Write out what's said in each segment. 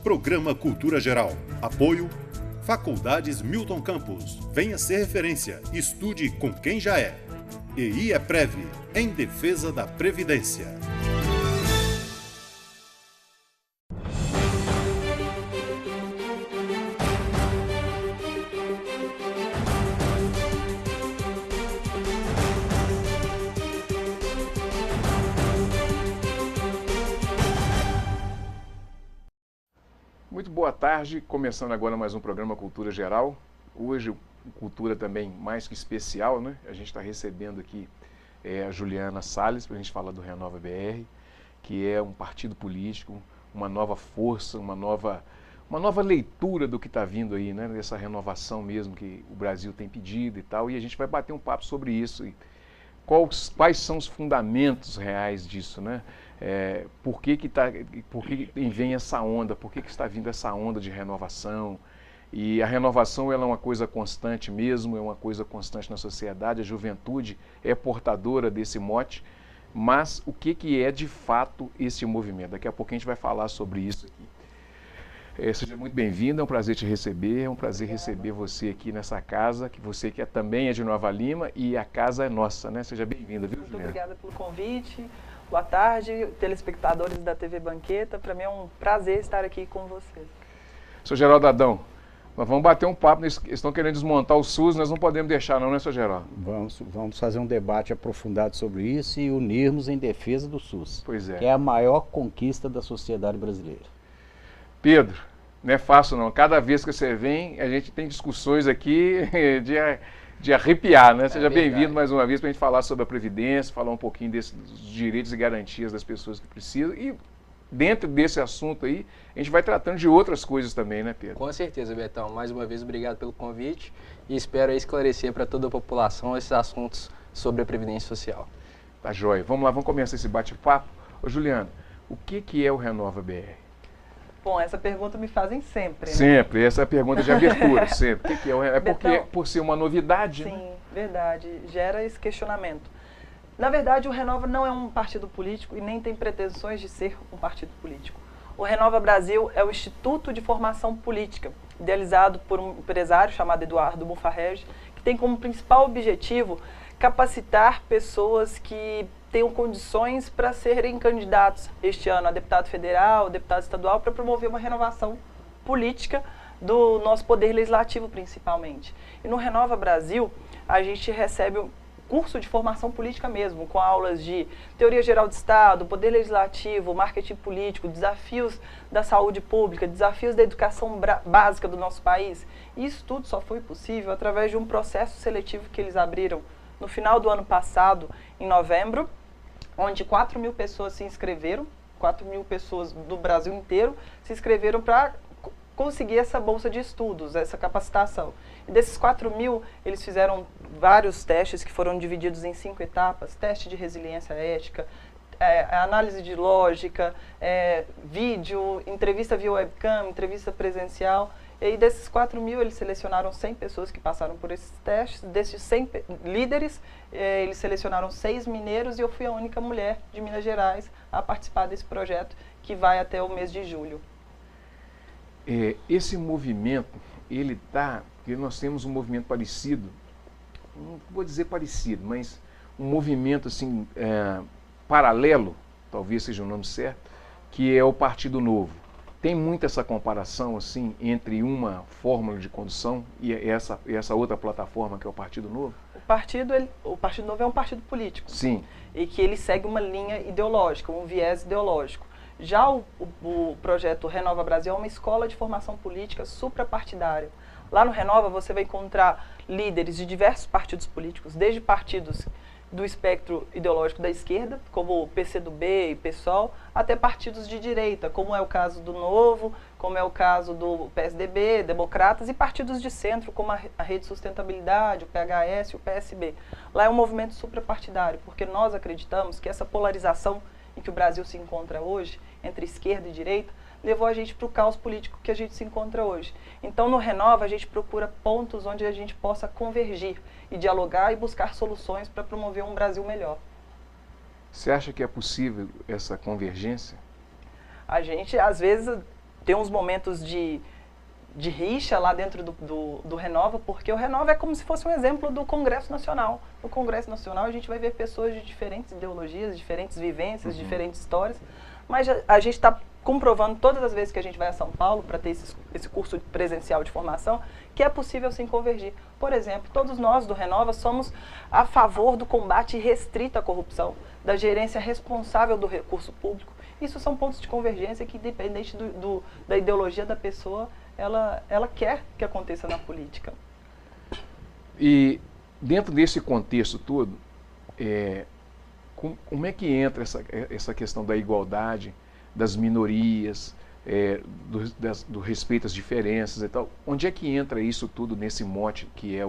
Programa Cultura Geral. Apoio Faculdades Milton Campos. Venha ser referência. Estude com quem já é. E IEPREV, em defesa da Previdência. Muito boa tarde, começando agora mais um programa Cultura Geral. Hoje, cultura também mais que especial, né? A gente está recebendo aqui a Juliana Salles para a gente falar do Renova BR, que é um partido político, uma nova força, uma nova leitura do que está vindo aí, né? Dessa renovação mesmo que o Brasil tem pedido e tal. E a gente vai bater um papo sobre isso. E quais são os fundamentos reais disso, né? Por que vem essa onda? Por que está vindo essa onda de renovação? E a renovação ela é uma coisa constante mesmo, é uma coisa constante na sociedade, a juventude é portadora desse mote, mas o que é de fato esse movimento? Daqui a pouco a gente vai falar sobre isso aqui. Seja muito bem-vindo, é um prazer te receber, é um prazer receber você aqui nessa casa, que você também é de Nova Lima e a casa é nossa, né? Seja bem-vinda, viu, Juliana? Muito obrigada pelo convite. Boa tarde, telespectadores da TV Banqueta. Para mim é um prazer estar aqui com vocês. Sr. Geraldo Adão, nós vamos bater um papo, eles estão querendo desmontar o SUS, nós não podemos deixar não, né, Sr. Geraldo? Vamos fazer um debate aprofundado sobre isso e unirmos em defesa do SUS. Pois é. Que é a maior conquista da sociedade brasileira. Pedro, não é fácil não, cada vez que você vem, a gente tem discussões aqui de arrepiar, né? Seja bem-vindo mais uma vez para a gente falar sobre a Previdência, falar um pouquinho dos direitos e garantias das pessoas que precisam. E dentro desse assunto aí, a gente vai tratando de outras coisas também, né, Pedro? Com certeza, Betão. Mais uma vez, obrigado pelo convite e espero esclarecer para toda a população esses assuntos sobre a Previdência Social. Tá joia. Vamos lá, vamos começar esse bate-papo. Ô, Juliana, o que é o Renova BR? Bom, essa pergunta me fazem sempre, né? Sempre, essa é a pergunta de abertura, sempre. O que é o Renova? É porque, por ser uma novidade, sim, né? Verdade, gera esse questionamento. Na verdade, o Renova não é um partido político e nem tem pretensões de ser um partido político. O Renova Brasil é o Instituto de Formação Política, idealizado por um empresário chamado Eduardo Mufarrege, que tem como principal objetivo capacitar pessoas que tenham condições para serem candidatos este ano a deputado federal, deputado estadual, para promover uma renovação política do nosso poder legislativo, principalmente. E no Renova Brasil, a gente recebe um curso de formação política mesmo, com aulas de teoria geral de Estado, poder legislativo, marketing político, desafios da saúde pública, desafios da educação básica do nosso país. E isso tudo só foi possível através de um processo seletivo que eles abriram no final do ano passado, em novembro, onde 4.000 pessoas se inscreveram, 4.000 pessoas do Brasil inteiro se inscreveram para conseguir essa bolsa de estudos, essa capacitação. E desses 4.000, eles fizeram vários testes que foram divididos em 5 etapas, teste de resiliência ética, análise de lógica, vídeo, entrevista via webcam, entrevista presencial. E aí desses 4.000, eles selecionaram 100 pessoas que passaram por esses testes. Desses 100 líderes, eles selecionaram 6 mineiros e eu fui a única mulher de Minas Gerais a participar desse projeto, que vai até o mês de julho. Esse movimento, porque nós temos um movimento parecido, não vou dizer parecido, mas um movimento assim, paralelo, talvez seja o nome certo, que é o Partido Novo. Tem muito essa comparação assim entre uma fórmula de condução e essa outra plataforma que é o Partido Novo? O Partido Novo é um partido político. Sim. E que ele segue uma linha ideológica, um viés ideológico. Já o projeto Renova Brasil é uma escola de formação política suprapartidária. Lá no Renova você vai encontrar líderes de diversos partidos políticos, desde partidos do espectro ideológico da esquerda, como o PCdoB e PSOL, até partidos de direita, como é o caso do Novo, como é o caso do PSDB, Democratas, e partidos de centro, como a Rede Sustentabilidade, o PHS e o PSB. Lá é um movimento suprapartidário, porque nós acreditamos que essa polarização em que o Brasil se encontra hoje, entre esquerda e direita, levou a gente para o caos político que a gente se encontra hoje. Então, no Renova, a gente procura pontos onde a gente possa convergir e dialogar e buscar soluções para promover um Brasil melhor. Você acha que é possível essa convergência? A gente, às vezes, tem uns momentos de rixa lá dentro do Renova, porque o Renova é como se fosse um exemplo do Congresso Nacional. No Congresso Nacional a gente vai ver pessoas de diferentes ideologias, diferentes vivências, diferentes histórias, mas a gente está comprovando todas as vezes que a gente vai a São Paulo para ter esse curso presencial de formação, que é possível sim convergir. Por exemplo, todos nós do Renova somos a favor do combate restrito à corrupção, da gerência responsável do recurso público. Isso são pontos de convergência que, independente da ideologia da pessoa, ela quer que aconteça na política. E dentro desse contexto todo, como é que entra essa questão da igualdade, das minorias, do respeito às diferenças e tal? Onde é que entra isso tudo nesse mote que é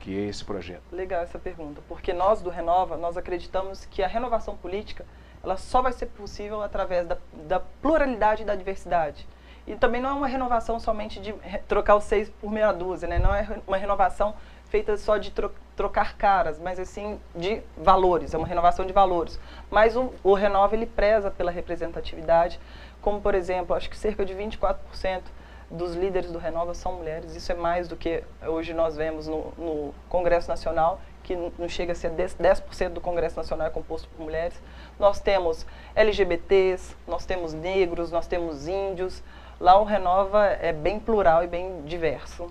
esse projeto? Legal essa pergunta, porque nós do Renova, nós acreditamos que a renovação política, ela só vai ser possível através da pluralidade e da diversidade. E também não é uma renovação somente de trocar os 6 por meia dúzia, né? Não é uma renovação feita só de trocar caras, mas assim de valores, é uma renovação de valores. Mas o Renova, ele preza pela representatividade, como por exemplo, acho que cerca de 24% dos líderes do Renova são mulheres. Isso é mais do que hoje nós vemos no Congresso Nacional, que não chega a ser 10% do Congresso Nacional é composto por mulheres. Nós temos LGBTs, nós temos negros, nós temos índios. Lá o Renova é bem plural e bem diverso.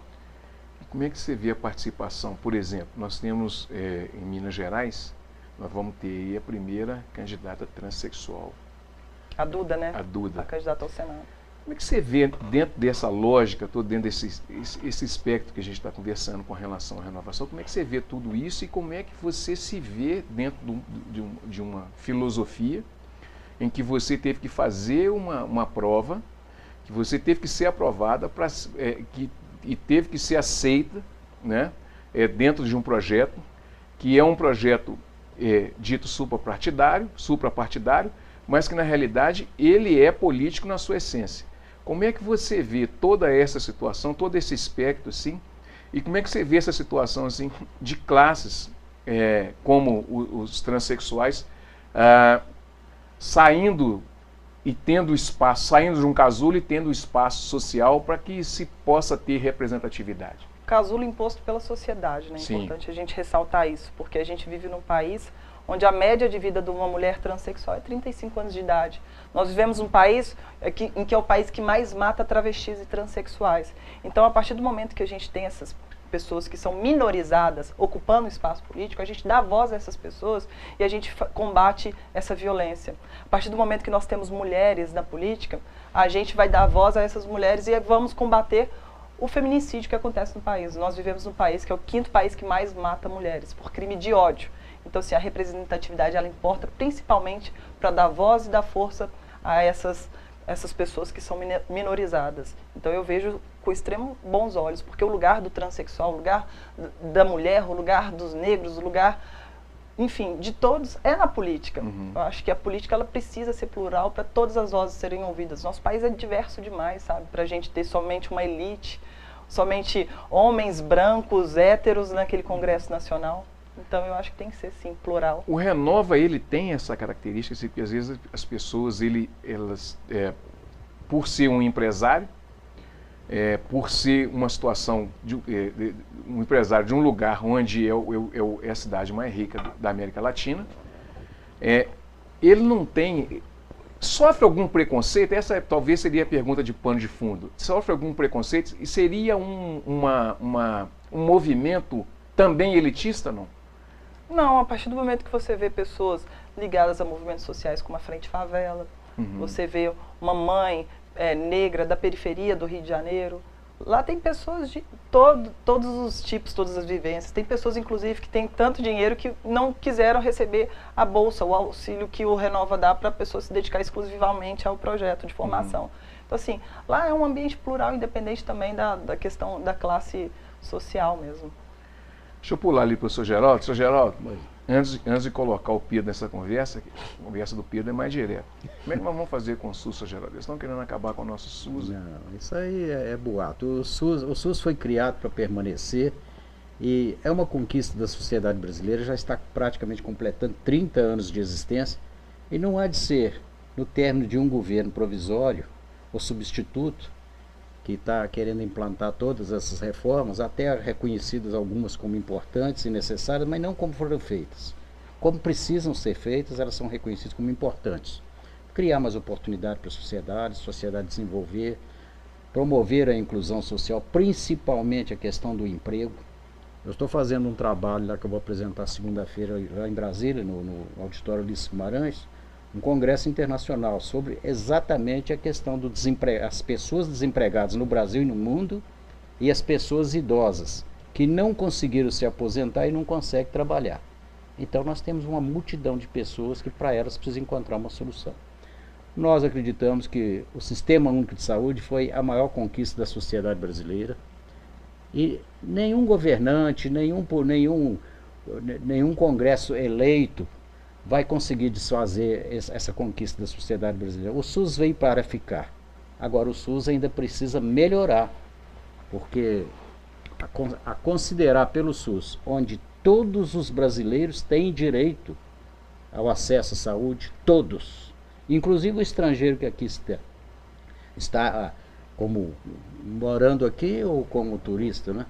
Como é que você vê a participação? Por exemplo, nós temos em Minas Gerais, nós vamos ter aí a primeira candidata transexual. A Duda, né? A Duda. A candidata ao Senado. Como é que você vê dentro dessa lógica, todo dentro desse espectro que a gente está conversando com relação à renovação, como é que você vê tudo isso e como é que você se vê dentro de uma filosofia em que você teve que fazer uma prova, que você teve que ser aprovada e teve que ser aceita, né, dentro de um projeto, que é um projeto dito suprapartidário, mas que na realidade ele é político na sua essência. Como é que você vê toda essa situação, todo esse espectro, assim, e como é que você vê essa situação assim, de classes como os transexuais saindo e tendo espaço, saindo de um casulo e tendo espaço social para que se possa ter representatividade? Casulo imposto pela sociedade, né? É importante a gente ressaltar isso, porque a gente vive num país onde a média de vida de uma mulher transexual é 35 anos de idade. Nós vivemos num país em que é o país que mais mata travestis e transexuais. Então, a partir do momento que a gente tem essas pessoas que são minorizadas ocupando o espaço político, a gente dá voz a essas pessoas e a gente combate essa violência. A partir do momento que nós temos mulheres na política, a gente vai dar voz a essas mulheres e vamos combater o feminicídio que acontece no país. Nós vivemos num país que é o 5º país que mais mata mulheres por crime de ódio. Então, assim, a representatividade, ela importa principalmente para dar voz e dar força a essas pessoas que são minorizadas. Então, eu vejo com extremo bons olhos, porque o lugar do transexual, o lugar da mulher, o lugar dos negros, o lugar, enfim, de todos, é na política. Eu acho que a política, ela precisa ser plural para todas as vozes serem ouvidas. Nosso país é diverso demais, sabe? Para a gente ter somente uma elite, somente homens brancos, héteros naquele Congresso Nacional. Então, eu acho que tem que ser, sim, plural. O Renova, ele tem essa característica, porque às vezes as pessoas, elas, por ser um empresário, por ser uma situação, um empresário de um lugar onde é a cidade mais rica da América Latina, ele não tem... Sofre algum preconceito? Essa talvez seria a pergunta de pano de fundo. Sofre algum preconceito? E seria um movimento também elitista, não? Não, a partir do momento que você vê pessoas ligadas a movimentos sociais como a Frente Favela, você vê uma mãe negra da periferia do Rio de Janeiro, lá tem pessoas de todos os tipos, todas as vivências. Tem pessoas, inclusive, que têm tanto dinheiro que não quiseram receber a bolsa, o auxílio que o Renova dá para a pessoa se dedicar exclusivamente ao projeto de formação. Então, assim, lá é um ambiente plural, independente também da questão da classe social mesmo. Deixa eu pular ali para o Sr. Geraldo. Sr. Geraldo, antes de colocar o Pedro nessa conversa, a conversa do Pedro é mais direta. Como é que nós vamos fazer com o SUS, Sr. Geraldo? Eles estão querendo acabar com o nosso SUS? Não, isso aí é boato. O SUS foi criado para permanecer e é uma conquista da sociedade brasileira, já está praticamente completando 30 anos de existência e não há de ser, no término de um governo provisório ou substituto, que está querendo implantar todas essas reformas, até reconhecidas algumas como importantes e necessárias, mas não como foram feitas. Como precisam ser feitas, elas são reconhecidas como importantes. Criar mais oportunidade para a sociedade desenvolver, promover a inclusão social, principalmente a questão do emprego. Eu estou fazendo um trabalho lá que eu vou apresentar segunda-feira lá em Brasília, no Auditório Ulisses Guimarães, um congresso internacional sobre exatamente a questão do as pessoas desempregadas no Brasil e no mundo e as pessoas idosas que não conseguiram se aposentar e não conseguem trabalhar. Então nós temos uma multidão de pessoas que para elas precisa encontrar uma solução. Nós acreditamos que o Sistema Único de Saúde foi a maior conquista da sociedade brasileira e nenhum governante, nenhum congresso eleito vai conseguir desfazer essa conquista da sociedade brasileira. O SUS veio para ficar. Agora o SUS ainda precisa melhorar, porque a considerar pelo SUS, onde todos os brasileiros têm direito ao acesso à saúde, todos, inclusive o estrangeiro que aqui está como morando aqui ou como turista, né?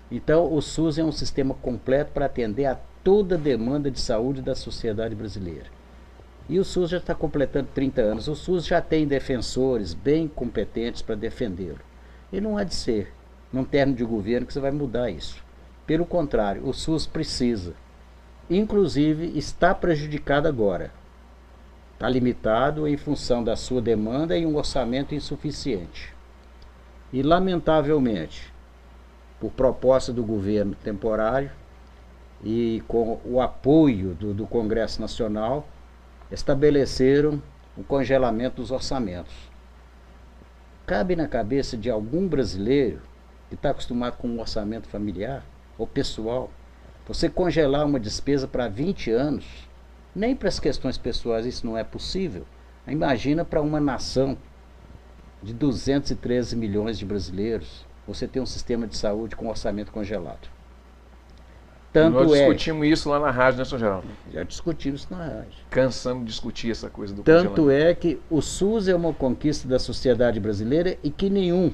Então o SUS é um sistema completo para atender a toda a demanda de saúde da sociedade brasileira. E o SUS já está completando 30 anos. O SUS já tem defensores bem competentes para defendê-lo. E não há de ser num termo de governo que você vai mudar isso. Pelo contrário, o SUS precisa. Inclusive está prejudicado agora. Está limitado em função da sua demanda e um orçamento insuficiente. E, lamentavelmente, por proposta do governo temporário e com o apoio do Congresso Nacional, estabeleceram o congelamento dos orçamentos. Cabe na cabeça de algum brasileiro que está acostumado com um orçamento familiar ou pessoal, você congelar uma despesa para 20 anos, nem para as questões pessoais isso não é possível. Imagina para uma nação de 213 milhões de brasileiros, você tem um sistema de saúde com orçamento congelado. Nós discutimos isso lá na rádio, né, Sr. Geraldo? Já discutimos isso na rádio. Cansamos de discutir essa coisa do Tanto congelamento. é que o SUS é uma conquista da sociedade brasileira e que nenhum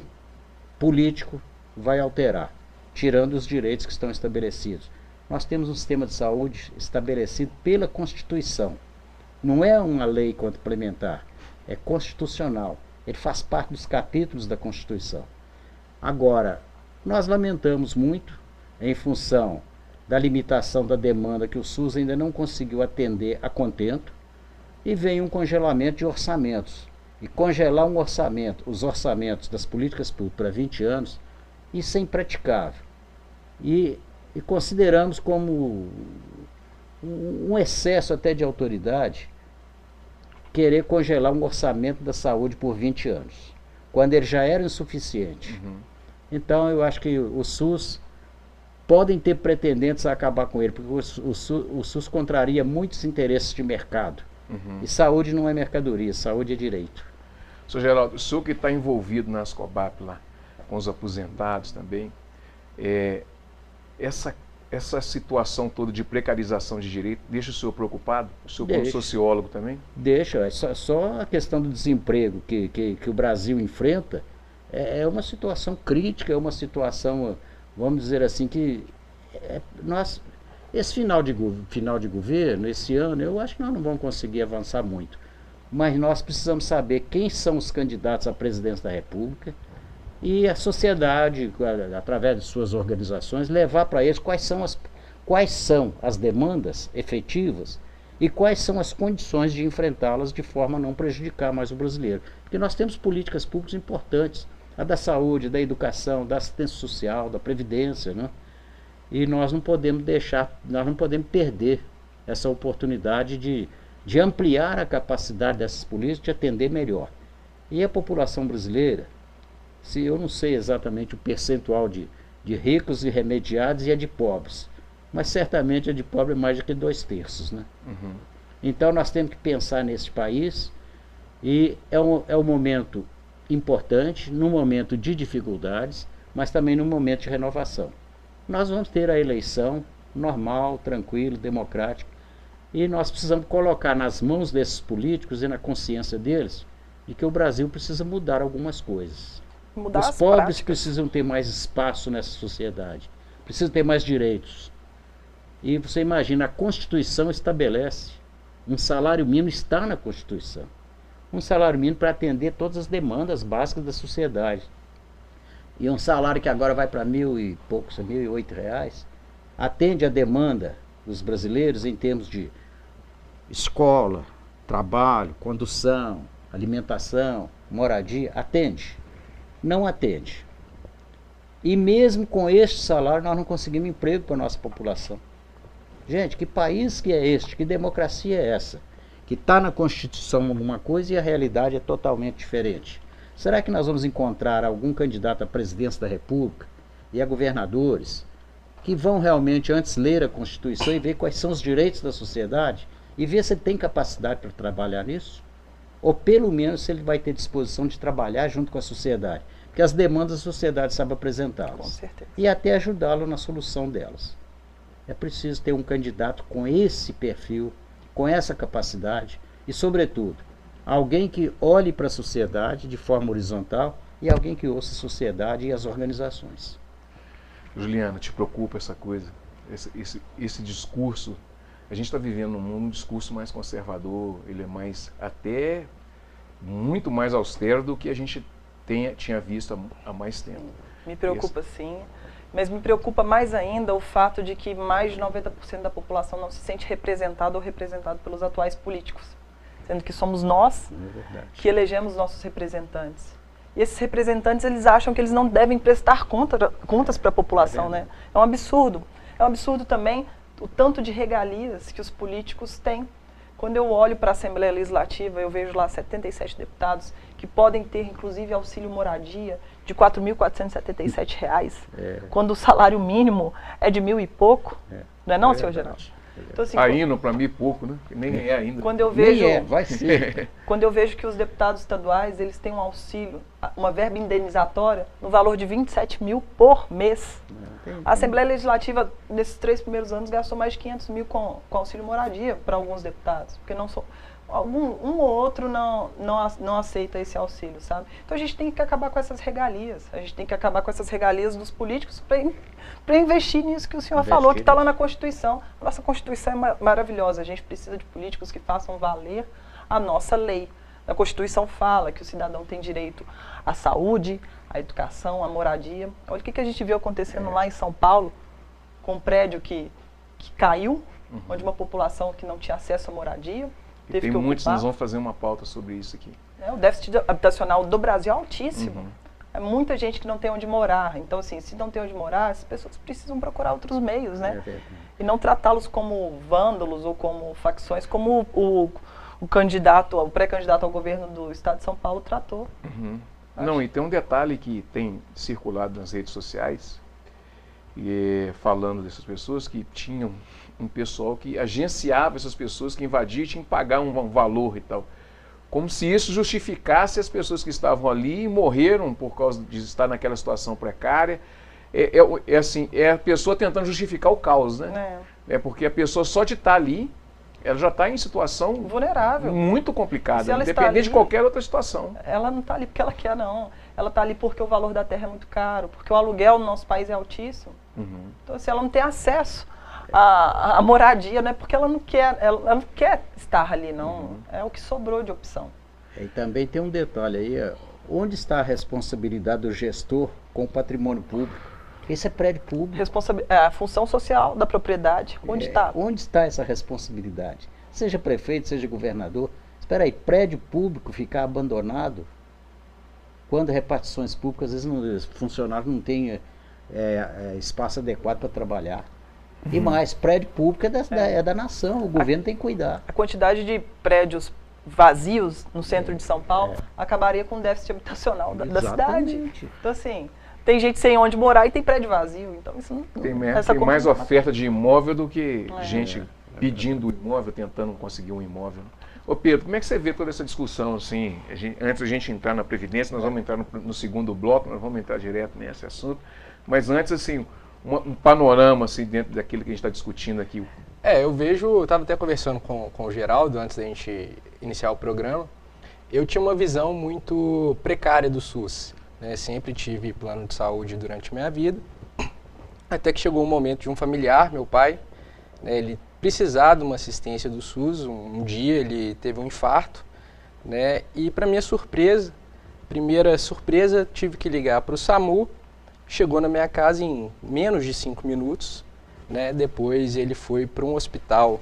político vai alterar, tirando os direitos que estão estabelecidos. Nós temos um sistema de saúde estabelecido pela Constituição. Não é uma lei complementar, é constitucional. Ele faz parte dos capítulos da Constituição. Agora, nós lamentamos muito, em função da limitação da demanda que o SUS ainda não conseguiu atender a contento, e vem um congelamento de orçamentos. E congelar um orçamento, os orçamentos das políticas públicas para 20 anos, isso é impraticável. E consideramos como um excesso até de autoridade querer congelar um orçamento da saúde por 20 anos, quando ele já era insuficiente. Então eu acho que o SUS podem ter pretendentes a acabar com ele, porque o SUS contraria muitos interesses de mercado. E saúde não é mercadoria, saúde é direito. Sr. Geraldo, o senhor que está envolvido na Ascobap lá, com os aposentados também, essa situação toda de precarização de direito deixa o senhor preocupado? O senhor como sociólogo também? Deixa, só a questão do desemprego que o Brasil enfrenta é uma situação crítica, é uma situação, vamos dizer assim, que esse final de governo, esse ano, eu acho que nós não vamos conseguir avançar muito. Mas nós precisamos saber quem são os candidatos à presidência da República e a sociedade, através de suas organizações, levar para eles quais são as demandas efetivas e quais são as condições de enfrentá-las de forma a não prejudicar mais o brasileiro. Porque nós temos políticas públicas importantes, a da saúde, da educação, da assistência social, da previdência, né? E nós não podemos perder essa oportunidade de ampliar a capacidade dessas políticas de atender melhor. E a população brasileira, se eu não sei exatamente o percentual de ricos e remediados e a de pobres, mas certamente a de pobre é mais do que 2/3, né? Então nós temos que pensar nesse país e é um momento importante, num momento de dificuldades, mas também num momento de renovação. Nós vamos ter a eleição normal, tranquilo, democrática, e nós precisamos colocar nas mãos desses políticos e na consciência deles de que o Brasil precisa mudar algumas coisas. Mudar Os as pobres práticas. precisam ter mais espaço nessa sociedade, precisam ter mais direitos. E você imagina, a Constituição estabelece, um salário mínimo está na Constituição. Um salário mínimo para atender todas as demandas básicas da sociedade. E um salário que agora vai para R$1.008, atende a demanda dos brasileiros em termos de escola, trabalho, condução, alimentação, moradia, atende? Não atende. E mesmo com este salário nós não conseguimos emprego para a nossa população. Gente, que país que é este? Que democracia é essa? Que está na Constituição alguma coisa e a realidade é totalmente diferente. Será que nós vamos encontrar algum candidato à presidência da República e a governadores que vão realmente antes ler a Constituição e ver quais são os direitos da sociedade e ver se ele tem capacidade para trabalhar nisso? Ou pelo menos se ele vai ter disposição de trabalhar junto com a sociedade, porque as demandas da sociedade sabe Com apresentá-las certeza. e até ajudá-lo na solução delas. É preciso ter um candidato com esse perfil, com essa capacidade e, sobretudo, alguém que olhe para a sociedade de forma horizontal e alguém que ouça a sociedade e as organizações. Juliana, te preocupa essa coisa, esse discurso? A gente está vivendo num mundo, um discurso mais conservador, ele é mais, até muito mais austero do que a gente tinha visto há mais tempo. Me preocupa sim, mas me preocupa mais ainda o fato de que mais de 90% da população não se sente representado ou representado pelos atuais políticos, sendo que somos nós que elegemos nossos representantes. E esses representantes, eles acham que eles não devem prestar contas para a população, né? É um absurdo. É um absurdo também o tanto de regalias que os políticos têm. Quando eu olho para a Assembleia Legislativa, eu vejo lá 77 deputados que podem ter, inclusive, auxílio moradia de R$ 4.477, quando o salário mínimo é de 1.000 e pouco. Não é não, senhor Geraldo? Então, assim, indo para 1.000 e pouco, né? Nem é ainda. Quando eu vejo, vai ser. quando eu vejo que os deputados estaduais, eles têm um auxílio, uma verba indenizatória no valor de 27 mil por mês. A Assembleia Legislativa, nesses 3 primeiros anos, gastou mais de 500 mil com auxílio moradia para alguns deputados, porque não são, um ou outro não aceita esse auxílio, sabe? Então a gente tem que acabar com essas regalias, a gente tem que acabar com essas regalias dos políticos para investir nisso que o senhor falou, que está lá na Constituição. A nossa Constituição é maravilhosa, a gente precisa de políticos que façam valer a nossa lei. A Constituição fala que o cidadão tem direito à saúde, à educação, à moradia. Olha o que a gente viu acontecendo lá em São Paulo, com um prédio que caiu, onde uma população que não tinha acesso à moradia teve que ocupar. Muitos, nós vamos fazer uma pauta sobre isso aqui. O déficit habitacional do Brasil é altíssimo. É muita gente que não tem onde morar. Então, assim, se não tem onde morar, as pessoas precisam procurar outros meios, né? E não tratá-los como vândalos ou como facções, como o pré-candidato ao governo do estado de São Paulo tratou. Não, e tem um detalhe que tem circulado nas redes sociais, falando dessas pessoas que tinham um pessoal que agenciava essas pessoas que invadiam e tinham que pagar um valor e tal. Como se isso justificasse as pessoas que estavam ali e morreram por causa de estar naquela situação precária. É a pessoa tentando justificar o caos, né? É porque a pessoa só de estar ali, ela já está em situação vulnerável, muito complicada, independente de qualquer outra situação. Ela não está ali porque ela quer, não. Ela está ali porque o valor da terra é muito caro, porque o aluguel no nosso país é altíssimo. Então, se ela não tem acesso à moradia, não é porque ela não quer, ela não quer estar ali, não. É o que sobrou de opção. E também tem um detalhe aí, onde está a responsabilidade do gestor com o patrimônio público? Esse é prédio público. A função social da propriedade, onde está? Onde está essa responsabilidade? Seja prefeito, seja governador. Espera aí, prédio público ficar abandonado, quando repartições públicas, às vezes, funcionários não têm espaço adequado para trabalhar. E mais, prédio público é da nação, o governo tem que cuidar. A quantidade de prédios vazios no centro de São Paulo acabaria com o déficit habitacional da cidade. Então, assim, tem gente sem onde morar e tem prédio vazio. Então, isso não tem mais oferta de imóvel do que gente pedindo imóvel, tentando conseguir um imóvel. Ô Pedro, como é que você vê toda essa discussão, assim, antes da gente entrar na Previdência, nós vamos entrar no segundo bloco, nós vamos entrar direto nesse assunto, mas antes, assim, um panorama, assim, dentro daquilo que a gente está discutindo aqui. Eu estava até conversando com o Geraldo, antes da gente iniciar o programa, eu tinha uma visão muito precária do SUS. né? Sempre tive plano de saúde durante a minha vida, até que chegou o momento de um familiar, meu pai, né, ele precisar de uma assistência do SUS. Um dia ele teve um infarto, né, e para minha surpresa, primeira surpresa, tive que ligar para o SAMU. Chegou na minha casa em menos de 5 minutos, né? Depois ele foi para um hospital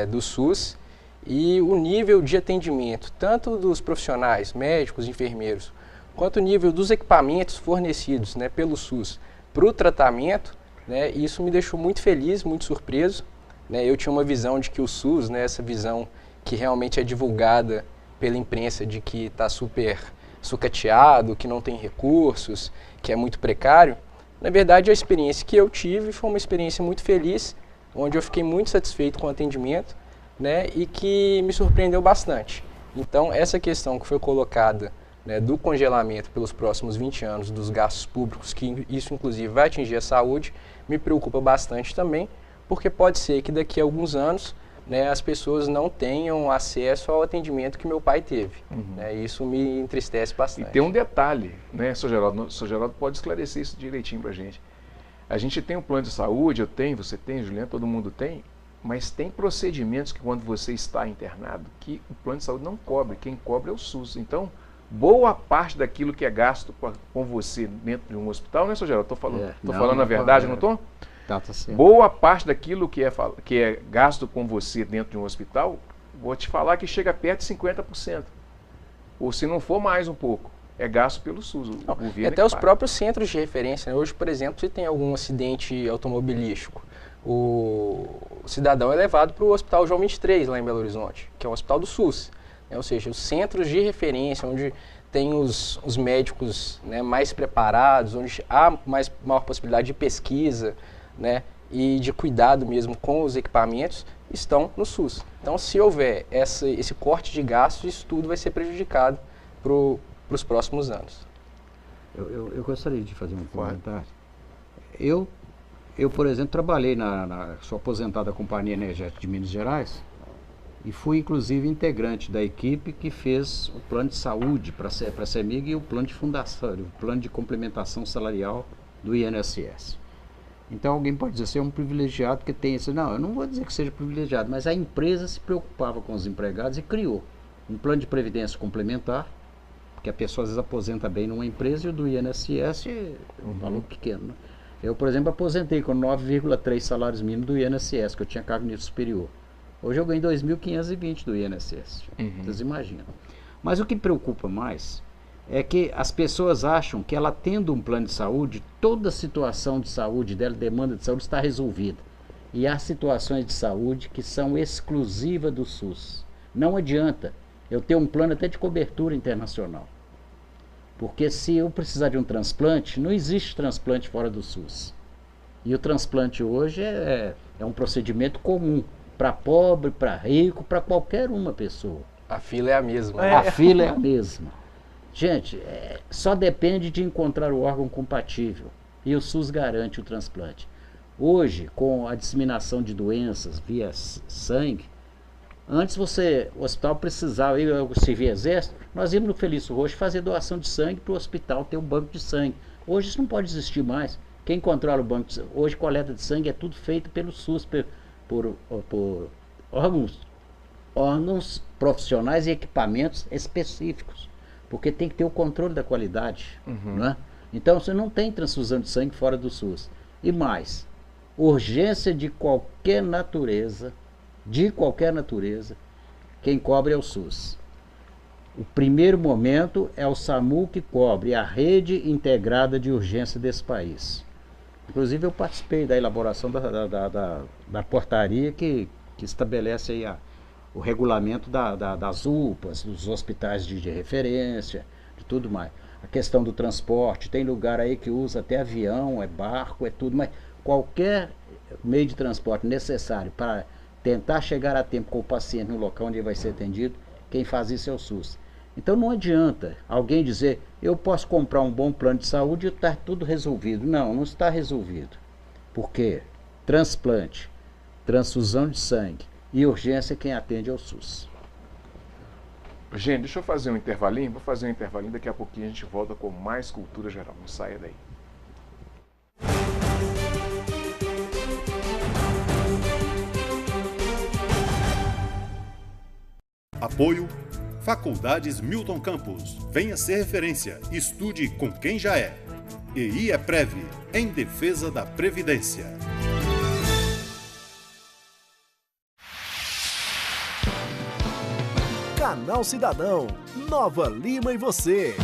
do SUS, e o nível de atendimento, tanto dos profissionais, médicos, enfermeiros, quanto o nível dos equipamentos fornecidos, né, pelo SUS para o tratamento, né, isso me deixou muito feliz, muito surpreso, né? Eu tinha uma visão de que o SUS, né, essa visão que realmente é divulgada pela imprensa de que está super sucateado, que não tem recursos, que é muito precário. Na verdade, a experiência que eu tive foi uma experiência muito feliz, onde eu fiquei muito satisfeito com o atendimento, né, e que me surpreendeu bastante. Então, essa questão que foi colocada, né, do congelamento pelos próximos 20 anos dos gastos públicos, que isso inclusive vai atingir a saúde, me preocupa bastante também, porque pode ser que daqui a alguns anos, né, as pessoas não tenham acesso ao atendimento que meu pai teve. Né, isso me entristece bastante. E tem um detalhe, né, Sr. Geraldo? O Sr. Geraldo pode esclarecer isso direitinho para a gente. A gente tem um plano de saúde, eu tenho, você tem, Juliana, todo mundo tem, mas tem procedimentos que quando você está internado, que o plano de saúde não cobre, quem cobre é o SUS. Então, boa parte daquilo que é gasto com você dentro de um hospital, né, Sr. Geraldo? Estou falando a verdade, não estou? Tá certo. Boa parte daquilo que é gasto com você dentro de um hospital, vou te falar que chega perto de 50%. Ou se não for mais um pouco, é gasto pelo SUS. O governo até os próprios centros de referência, né? Hoje, por exemplo, se tem algum acidente automobilístico, o cidadão é levado para o Hospital João 23, lá em Belo Horizonte, que é um hospital do SUS. Né? Ou seja, os centros de referência, onde tem os médicos, né, mais preparados, onde há maior possibilidade de pesquisa, né, e de cuidado mesmo com os equipamentos, estão no SUS. Então, se houver esse corte de gastos, isso tudo vai ser prejudicado para os próximos anos. Eu gostaria de fazer um comentário. Eu, por exemplo, trabalhei sou aposentado da Companhia Energética de Minas Gerais e fui, inclusive, integrante da equipe que fez o plano de saúde para a CEMIG e o plano de fundação, o plano de complementação salarial do INSS. Então alguém pode dizer, você é um privilegiado que tem isso. Não, eu não vou dizer que seja privilegiado, mas a empresa se preocupava com os empregados e criou um plano de previdência complementar, porque a pessoa às vezes aposenta bem numa empresa e o do INSS é um valor pequeno. Né? Eu, por exemplo, aposentei com 9,3 salários mínimos do INSS, que eu tinha cargo nível superior. Hoje eu ganho 2.520 do INSS, vocês imaginam. Mas o que preocupa mais é que as pessoas acham que ela tendo um plano de saúde, toda a situação de saúde dela, demanda de saúde, está resolvida. E há situações de saúde que são exclusivas do SUS. Não adianta eu ter um plano até de cobertura internacional. Porque se eu precisar de um transplante, não existe transplante fora do SUS. E o transplante hoje é um procedimento comum para pobre, para rico, para qualquer uma pessoa. A fila é a mesma. A fila é a mesma. Gente, só depende de encontrar o órgão compatível. E o SUS garante o transplante. Hoje, com a disseminação de doenças via sangue, antes o hospital precisava, eu servi exército, nós íamos no Felício Roxo fazer doação de sangue para o hospital ter um banco de sangue. Hoje isso não pode existir mais. Quem controla o banco de sangue? Hoje coleta de sangue é tudo feito pelo SUS, por órgãos profissionais e equipamentos específicos. Porque tem que ter o controle da qualidade. Né? Então você não tem transfusão de sangue fora do SUS. E mais, urgência de qualquer natureza, quem cobre é o SUS. O primeiro momento é o SAMU que cobre a rede integrada de urgência desse país. Inclusive eu participei da elaboração da portaria que estabelece aí o regulamento das UPAs, dos hospitais de referência, de tudo mais. A questão do transporte, tem lugar aí que usa até avião, é barco, é tudo, mas qualquer meio de transporte necessário para tentar chegar a tempo com o paciente no local onde ele vai ser atendido, quem faz isso é o SUS. Então não adianta alguém dizer, eu posso comprar um bom plano de saúde e está tudo resolvido. Não, não está resolvido. Porque transplante, transfusão de sangue e urgência, quem atende é o SUS. Gente, deixa eu fazer um intervalinho, vou fazer um intervalinho, daqui a pouquinho a gente volta com mais cultura geral. Não saia daí. Apoio Faculdades Milton Campos. Venha ser referência. Estude com quem já é. EI é Prev, em defesa da Previdência. Canal Cidadão, Nova Lima e você.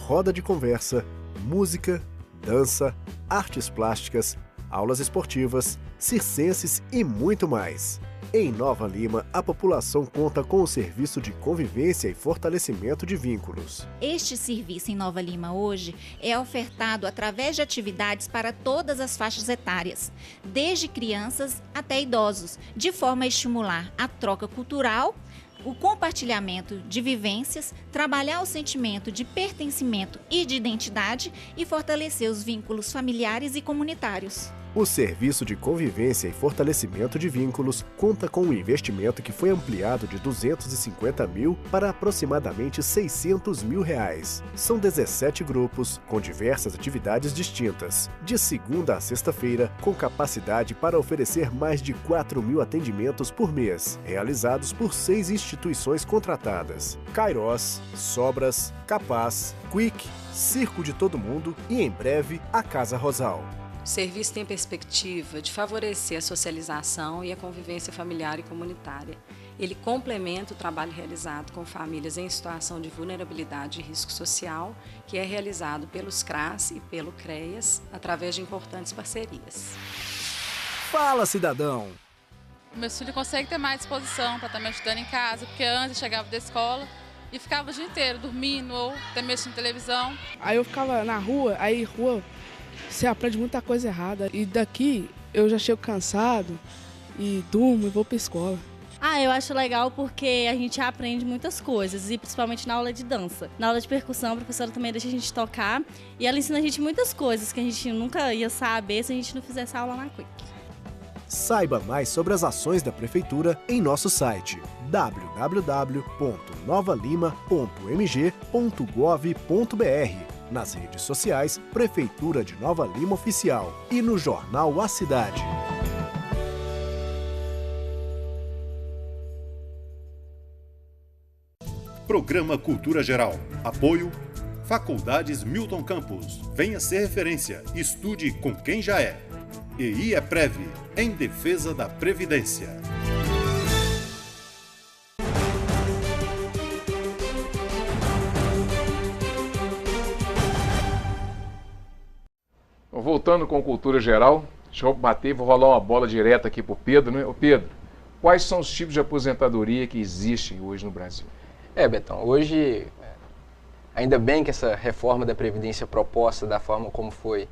Roda de conversa, música, dança, artes plásticas, aulas esportivas, circenses e muito mais. Em Nova Lima, a população conta com o serviço de convivência e fortalecimento de vínculos. Este serviço em Nova Lima hoje é ofertado através de atividades para todas as faixas etárias, desde crianças até idosos, de forma a estimular a troca cultural, o compartilhamento de vivências, trabalhar o sentimento de pertencimento e de identidade e fortalecer os vínculos familiares e comunitários. O Serviço de Convivência e Fortalecimento de Vínculos conta com um investimento que foi ampliado de 250 mil para aproximadamente 600 mil reais. São 17 grupos, com diversas atividades distintas, de segunda a sexta-feira, com capacidade para oferecer mais de 4 mil atendimentos por mês, realizados por 6 instituições contratadas: Kairos, Sobras, Capaz, Quick, Circo de Todo Mundo e, em breve, a Casa Rosal. O serviço tem perspectiva de favorecer a socialização e a convivência familiar e comunitária. Ele complementa o trabalho realizado com famílias em situação de vulnerabilidade e risco social, que é realizado pelos CRAS e pelo CREAS, através de importantes parcerias. Fala, cidadão! Meus filhos conseguem ter mais disposição para estar me ajudando em casa, porque antes eu chegava da escola e ficava o dia inteiro dormindo ou até mexendo televisão. Aí eu ficava na rua, você aprende muita coisa errada. E daqui eu já chego cansado e durmo e vou para a escola. Eu acho legal porque a gente aprende muitas coisas, e principalmente na aula de dança. Na aula de percussão, a professora também deixa a gente tocar e ela ensina a gente muitas coisas que a gente nunca ia saber se a gente não fizesse aula na Quick. Saiba mais sobre as ações da Prefeitura em nosso site www.novalima.mg.gov.br, nas redes sociais Prefeitura de Nova Lima Oficial e no jornal A Cidade. Programa Cultura Geral. Apoio Faculdades Milton Campos. Venha ser referência. Estude com quem já é. EI é Prev, em defesa da Previdência. Voltando com cultura geral, deixa eu bater, vou rolar uma bola direta aqui para o Pedro, né? Ô Pedro, quais são os tipos de aposentadoria que existem hoje no Brasil? Betão, hoje, ainda bem que essa reforma da Previdência proposta da forma como foi,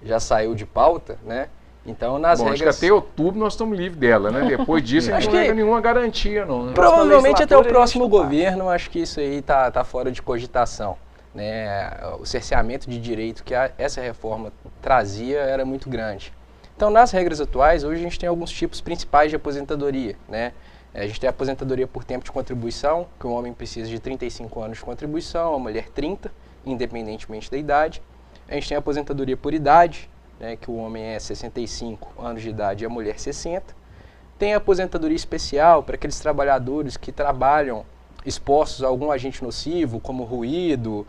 já saiu de pauta, né? Então, nas regras... Acho que até outubro nós estamos livres dela, né? Depois disso a gente não pega nenhuma garantia, não. Né? Provavelmente até o próximo governo, acho que isso aí tá fora de cogitação. Né? O cerceamento de direito que essa reforma trazia era muito grande. Então, nas regras atuais, hoje a gente tem alguns tipos principais de aposentadoria, né? A gente tem a aposentadoria por tempo de contribuição, que o homem precisa de 35 anos de contribuição, a mulher 30, independentemente da idade. A gente tem a aposentadoria por idade, né, que o homem é 65 anos de idade e a mulher 60. Tem a aposentadoria especial para aqueles trabalhadores que trabalham expostos a algum agente nocivo, como ruído,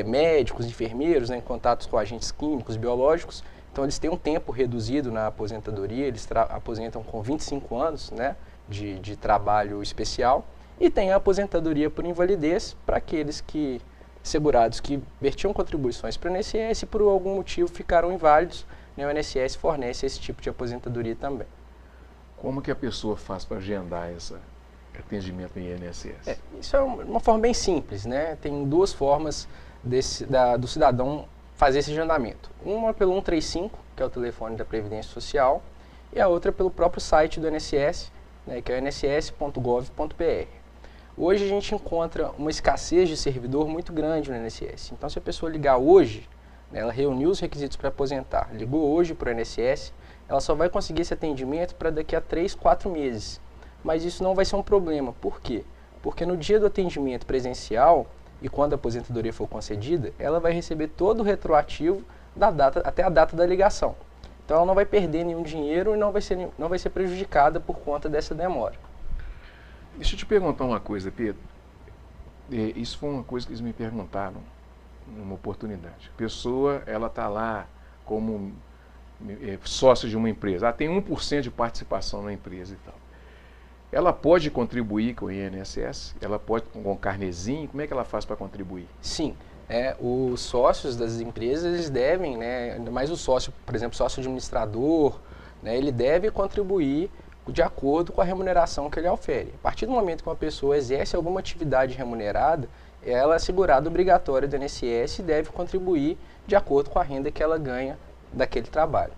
médicos, enfermeiros, né, em contatos com agentes químicos, biológicos. Então, eles têm um tempo reduzido na aposentadoria, eles aposentam com 25 anos, né, de trabalho especial. E tem a aposentadoria por invalidez para aqueles segurados que vertiam contribuições para o INSS e por algum motivo ficaram inválidos, né, o INSS fornece esse tipo de aposentadoria também. Como que a pessoa faz para agendar esse atendimento em INSS? Isso é uma forma bem simples, né? Tem duas formas do cidadão fazer esse agendamento. Uma pelo 135, que é o telefone da Previdência Social, e a outra pelo próprio site do INSS, né, que é o nss.gov.br. Hoje a gente encontra uma escassez de servidor muito grande no INSS. Então, se a pessoa ligar hoje, né, ela reuniu os requisitos para aposentar, ligou hoje para o INSS, ela só vai conseguir esse atendimento para daqui a 3, 4 meses. mas isso não vai ser um problema. Por quê? Porque no dia do atendimento presencial e quando a aposentadoria for concedida, ela vai receber todo o retroativo da data, até a data da ligação. Então ela não vai perder nenhum dinheiro e não vai ser prejudicada por conta dessa demora. Deixa eu te perguntar uma coisa, Pedro. Isso foi uma coisa que eles me perguntaram numa oportunidade. A pessoa, ela está lá como sócio de uma empresa. Tem 1% de participação na empresa e tal. Ela pode contribuir com o INSS? Ela pode com o carnezinho? Como é que ela faz para contribuir? Sim. Os sócios das empresas, eles devem, ainda mais o sócio, por exemplo, sócio administrador, ele deve contribuir de acordo com a remuneração que ele ofere. A partir do momento que uma pessoa exerce alguma atividade remunerada, ela é segurada obrigatória do INSS e deve contribuir de acordo com a renda que ela ganha daquele trabalho.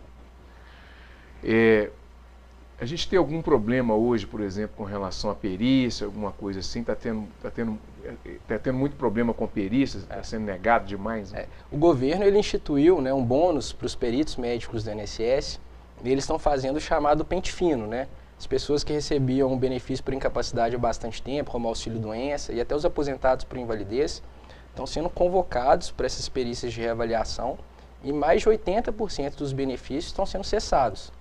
A gente tem algum problema hoje, por exemplo, com relação à perícia, alguma coisa assim? Está tendo muito problema com perícias, está sendo negado demais? Né? O governo ele instituiu um bônus para os peritos médicos do INSS, e eles estão fazendo o chamado pente fino, As pessoas que recebiam um benefício por incapacidade há bastante tempo, como auxílio-doença, e até os aposentados por invalidez, estão sendo convocados para essas perícias de reavaliação, e mais de 80% dos benefícios estão sendo cessados,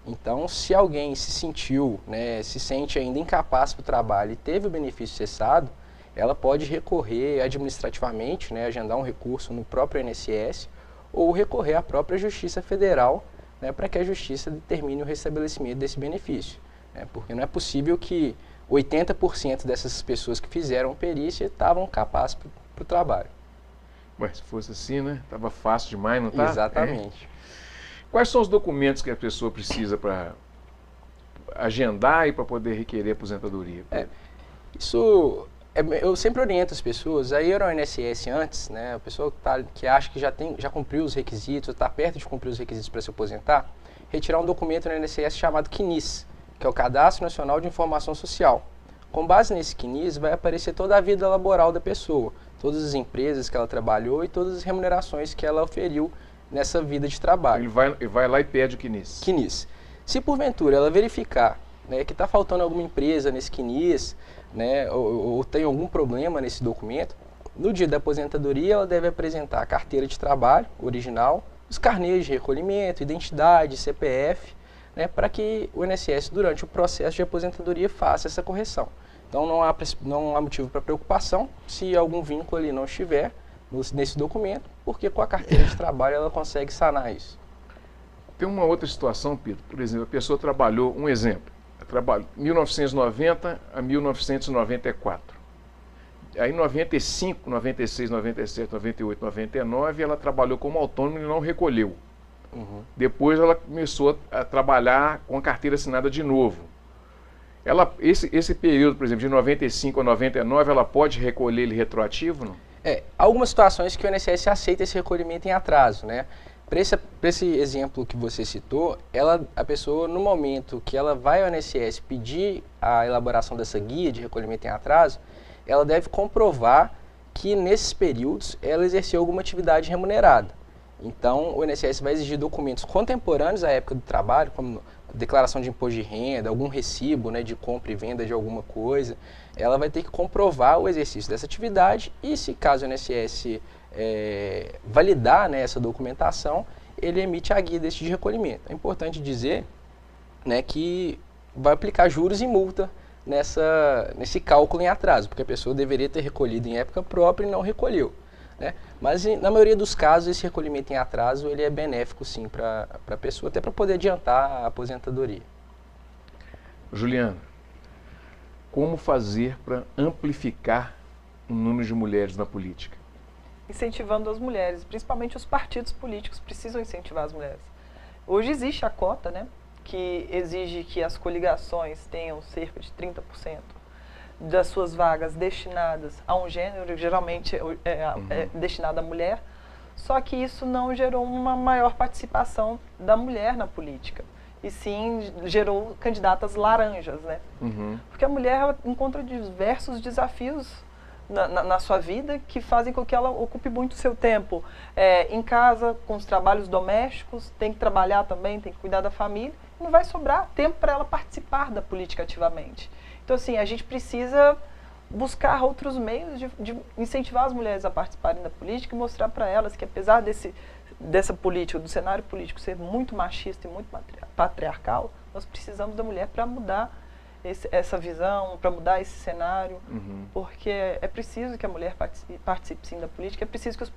Então, se alguém se sentiu, se sente ainda incapaz para o trabalho e teve o benefício cessado, ela pode recorrer administrativamente, agendar um recurso no próprio INSS ou recorrer à própria Justiça Federal, para que a Justiça determine o restabelecimento desse benefício. Porque não é possível que 80% dessas pessoas que fizeram perícia estavam capazes para o trabalho. Ué, se fosse assim, Tava fácil demais, não tá? Exatamente. Quais são os documentos que a pessoa precisa para agendar e para poder requerer aposentadoria? Eu sempre oriento as pessoas a ir ao INSS antes, a pessoa que acha que já cumpriu os requisitos, está perto de cumprir os requisitos para se aposentar, retirar um documento no INSS chamado CNIS, que é o Cadastro Nacional de Informação Social. Com base nesse CNIS vai aparecer toda a vida laboral da pessoa, todas as empresas que ela trabalhou e todas as remunerações que ela oferiu nessa vida de trabalho. Ele vai lá e pede o CNIS. CNIS. Se porventura ela verificar que está faltando alguma empresa nesse CNIS, ou tem algum problema nesse documento, no dia da aposentadoria ela deve apresentar a carteira de trabalho original, os carnês de recolhimento, identidade, CPF, para que o INSS, durante o processo de aposentadoria, faça essa correção. Então não há motivo para preocupação se algum vínculo ali não estiver nesse documento, porque com a carteira de trabalho ela consegue sanar isso. Tem uma outra situação, Pedro. Por exemplo, a pessoa trabalhou, um exemplo, 1990 a 1994. Aí em 95, 96, 97, 98, 99, ela trabalhou como autônoma e não recolheu. Depois ela começou a trabalhar com a carteira assinada de novo. Esse período, por exemplo, de 95 a 99, ela pode recolher ele retroativo, não? Algumas situações que o INSS aceita esse recolhimento em atraso, Para esse exemplo que você citou, a pessoa, no momento que ela vai ao INSS pedir a elaboração dessa guia de recolhimento em atraso, ela deve comprovar que nesses períodos ela exerceu alguma atividade remunerada. Então, o INSS vai exigir documentos contemporâneos à época do trabalho, como declaração de imposto de renda, algum recibo de compra e venda de alguma coisa. Ela vai ter que comprovar o exercício dessa atividade e, se caso o INSS validar essa documentação, ele emite a guia desse de recolhimento. É importante dizer que vai aplicar juros e multa nesse cálculo em atraso, porque a pessoa deveria ter recolhido em época própria e não recolheu. Mas na maioria dos casos esse recolhimento em atraso ele é benéfico sim para a pessoa, até para poder adiantar a aposentadoria. Juliana, como fazer para amplificar o número de mulheres na política? Incentivando as mulheres, principalmente os partidos políticos precisam incentivar as mulheres. Hoje existe a cota, que exige que as coligações tenham cerca de 30% das suas vagas destinadas a um gênero, geralmente é destinada à mulher, só que isso não gerou uma maior participação da mulher na política, e sim gerou candidatas laranjas, Porque a mulher ela encontra diversos desafios na sua vida que fazem com que ela ocupe muito o seu tempo em casa, com os trabalhos domésticos, tem que trabalhar também, tem que cuidar da família não vai sobrar tempo para ela participar da política ativamente. Então, assim, a gente precisa buscar outros meios de incentivar as mulheres a participarem da política e mostrar para elas que, apesar dessa política, do cenário político ser muito machista e muito patriarcal, nós precisamos da mulher para mudar essa visão, para mudar esse cenário, porque é preciso que a mulher participe sim da política, é preciso que os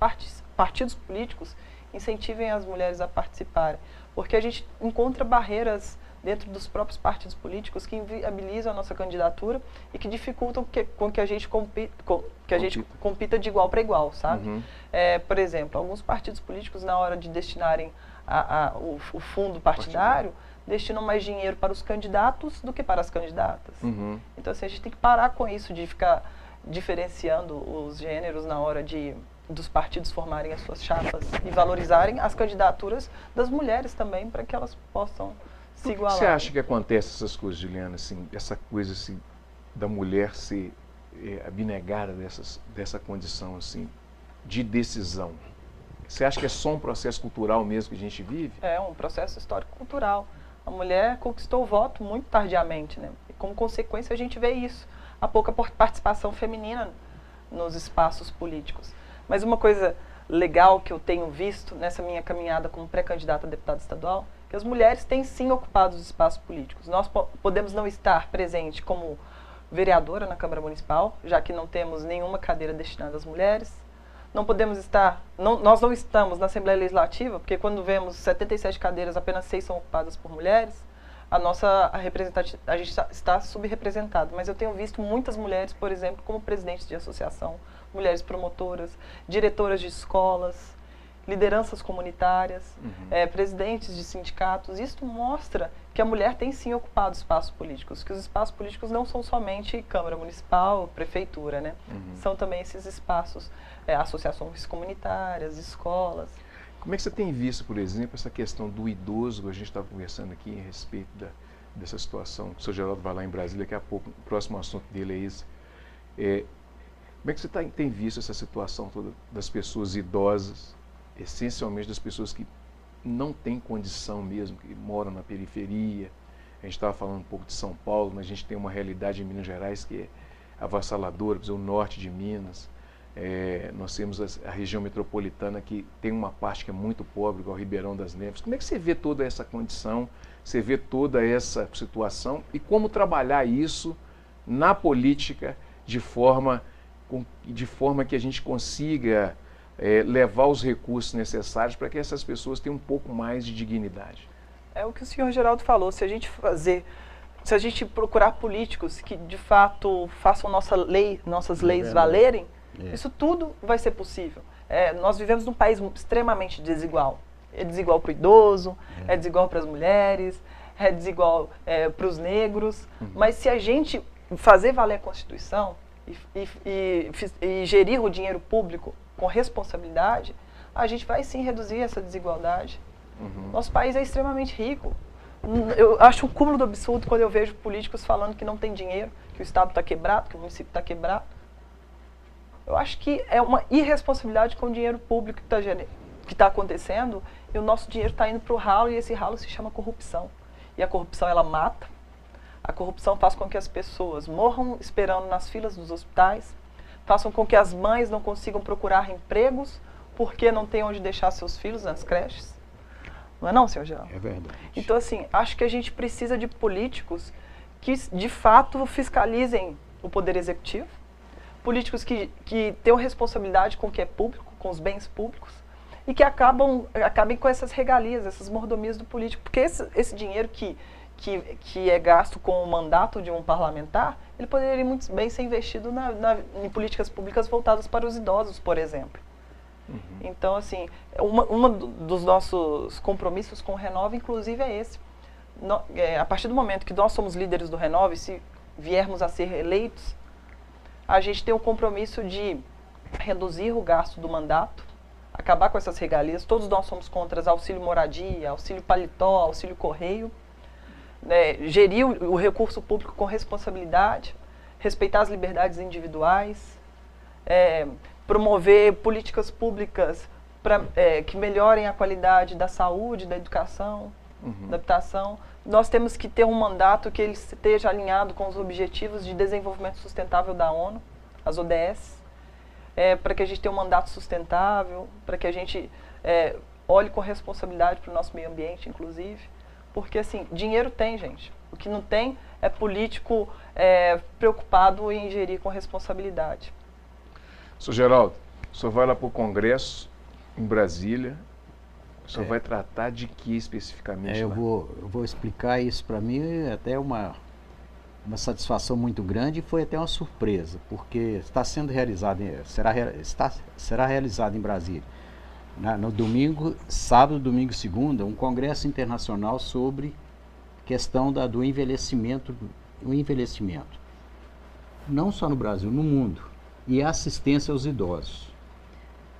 partidos políticos incentivem as mulheres a participarem, porque a gente encontra barreiras dentro dos próprios partidos políticos que inviabilizam a nossa candidatura e que dificultam com que a gente compita de igual para igual, sabe? Por exemplo, alguns partidos políticos, na hora de destinarem o fundo partidário, destinam mais dinheiro para os candidatos do que para as candidatas. Então, assim, a gente tem que parar com isso de ficar diferenciando os gêneros na hora dos partidos formarem as suas chapas e valorizarem as candidaturas das mulheres também, para que elas possam se igualar. Por que você acha que acontece essas coisas, Juliana, assim, essa coisa assim, da mulher ser abnegada dessa condição assim, de decisão? Você acha que é só um processo cultural mesmo que a gente vive? É um processo histórico-cultural. A mulher conquistou o voto muito tardiamente, né? E como consequência a gente vê isso, a pouca participação feminina nos espaços políticos. Mas uma coisa legal que eu tenho visto nessa minha caminhada como pré-candidata a deputada estadual, que as mulheres têm sim ocupado os espaços políticos. Nós podemos não estar presente como vereadora na Câmara Municipal, já que não temos nenhuma cadeira destinada às mulheres. Não podemos estar, nós não estamos na Assembleia Legislativa, porque quando vemos 77 cadeiras, apenas 6 são ocupadas por mulheres. A gente está subrepresentado, mas eu tenho visto muitas mulheres, por exemplo, como presidentes de associação, mulheres promotoras, diretoras de escolas, lideranças comunitárias, presidentes de sindicatos. Isso mostra que a mulher tem sim ocupado espaços políticos, que os espaços políticos não são somente Câmara Municipal, Prefeitura, né? São também esses espaços, associações comunitárias, escolas. Como é que você tem visto, por exemplo, essa questão do idoso, que a gente estava conversando aqui a respeito dessa situação? O senhor Geraldo vai lá em Brasília, daqui a pouco, o próximo assunto dele é esse. Como é que você tem visto essa situação toda das pessoas idosas, essencialmente das pessoas que não têm condição mesmo, que moram na periferia? A gente estava falando um pouco de São Paulo, mas a gente tem uma realidade em Minas Gerais que é avassaladora, por exemplo, o norte de Minas. Nós temos a região metropolitana que tem uma parte que é muito pobre, igual Ribeirão das Neves. Como é que você vê toda essa condição, você vê toda essa situação e como trabalhar isso na política de forma que a gente consiga levar os recursos necessários para que essas pessoas tenham um pouco mais de dignidade? É o que o senhor Geraldo falou, se a gente procurar políticos que de fato façam nossas leis valerem, isso tudo vai ser possível. Nós vivemos num país extremamente desigual. É desigual para o idoso, é desigual para as mulheres, é desigual para os negros. Mas se a gente fazer valer a Constituição e gerir o dinheiro público com responsabilidade, a gente vai sim reduzir essa desigualdade. Nosso país é extremamente rico. Eu acho um cúmulo do absurdo quando eu vejo políticos falando que não tem dinheiro, que o Estado está quebrado, que o município está quebrado. Eu acho que é uma irresponsabilidade com o dinheiro público que está acontecendo, e o nosso dinheiro está indo para o ralo, e esse ralo se chama corrupção. E a corrupção, ela mata. A corrupção faz com que as pessoas morram esperando nas filas dos hospitais, façam com que as mães não consigam procurar empregos porque não têm onde deixar seus filhos nas creches. Não é não, senhor Geraldo? É verdade. Então, assim, acho que a gente precisa de políticos que, de fato, fiscalizem o poder executivo, políticos que tenham responsabilidade com o que é público, com os bens públicos, e que acabem com essas regalias, essas mordomias do político. Porque esse dinheiro que é gasto com o mandato de um parlamentar, ele poderia muito bem ser investido em políticas públicas voltadas para os idosos, por exemplo. Então, assim, dos nossos compromissos com o Renova, inclusive, é esse. A partir do momento que nós somos líderes do Renova, e se viermos a ser eleitos, a gente tem o compromisso de reduzir o gasto do mandato, acabar com essas regalias. Todos nós somos contra auxílio moradia, auxílio paletó, auxílio correio. Gerir o recurso público com responsabilidade, respeitar as liberdades individuais, promover políticas públicas que melhorem a qualidade da saúde, da educação. da habitação. Nós temos que ter um mandato que ele esteja alinhado com os Objetivos de Desenvolvimento Sustentável da ONU, as ODS, para que a gente tenha um mandato sustentável, para que a gente olhe com responsabilidade para o nosso meio ambiente, inclusive. Porque, assim, dinheiro tem, gente. O que não tem é político preocupado em gerir com responsabilidade. Sr. Geraldo, o senhor vai lá para o Congresso, em Brasília. O senhor vai tratar de que especificamente? Eu vou explicar isso. Para mim é até uma satisfação muito grande e foi até uma surpresa, porque está sendo realizado, será realizado em Brasília, no domingo, sábado, domingo e segunda, um congresso internacional sobre questão do envelhecimento, não só no Brasil, no mundo, e assistência aos idosos.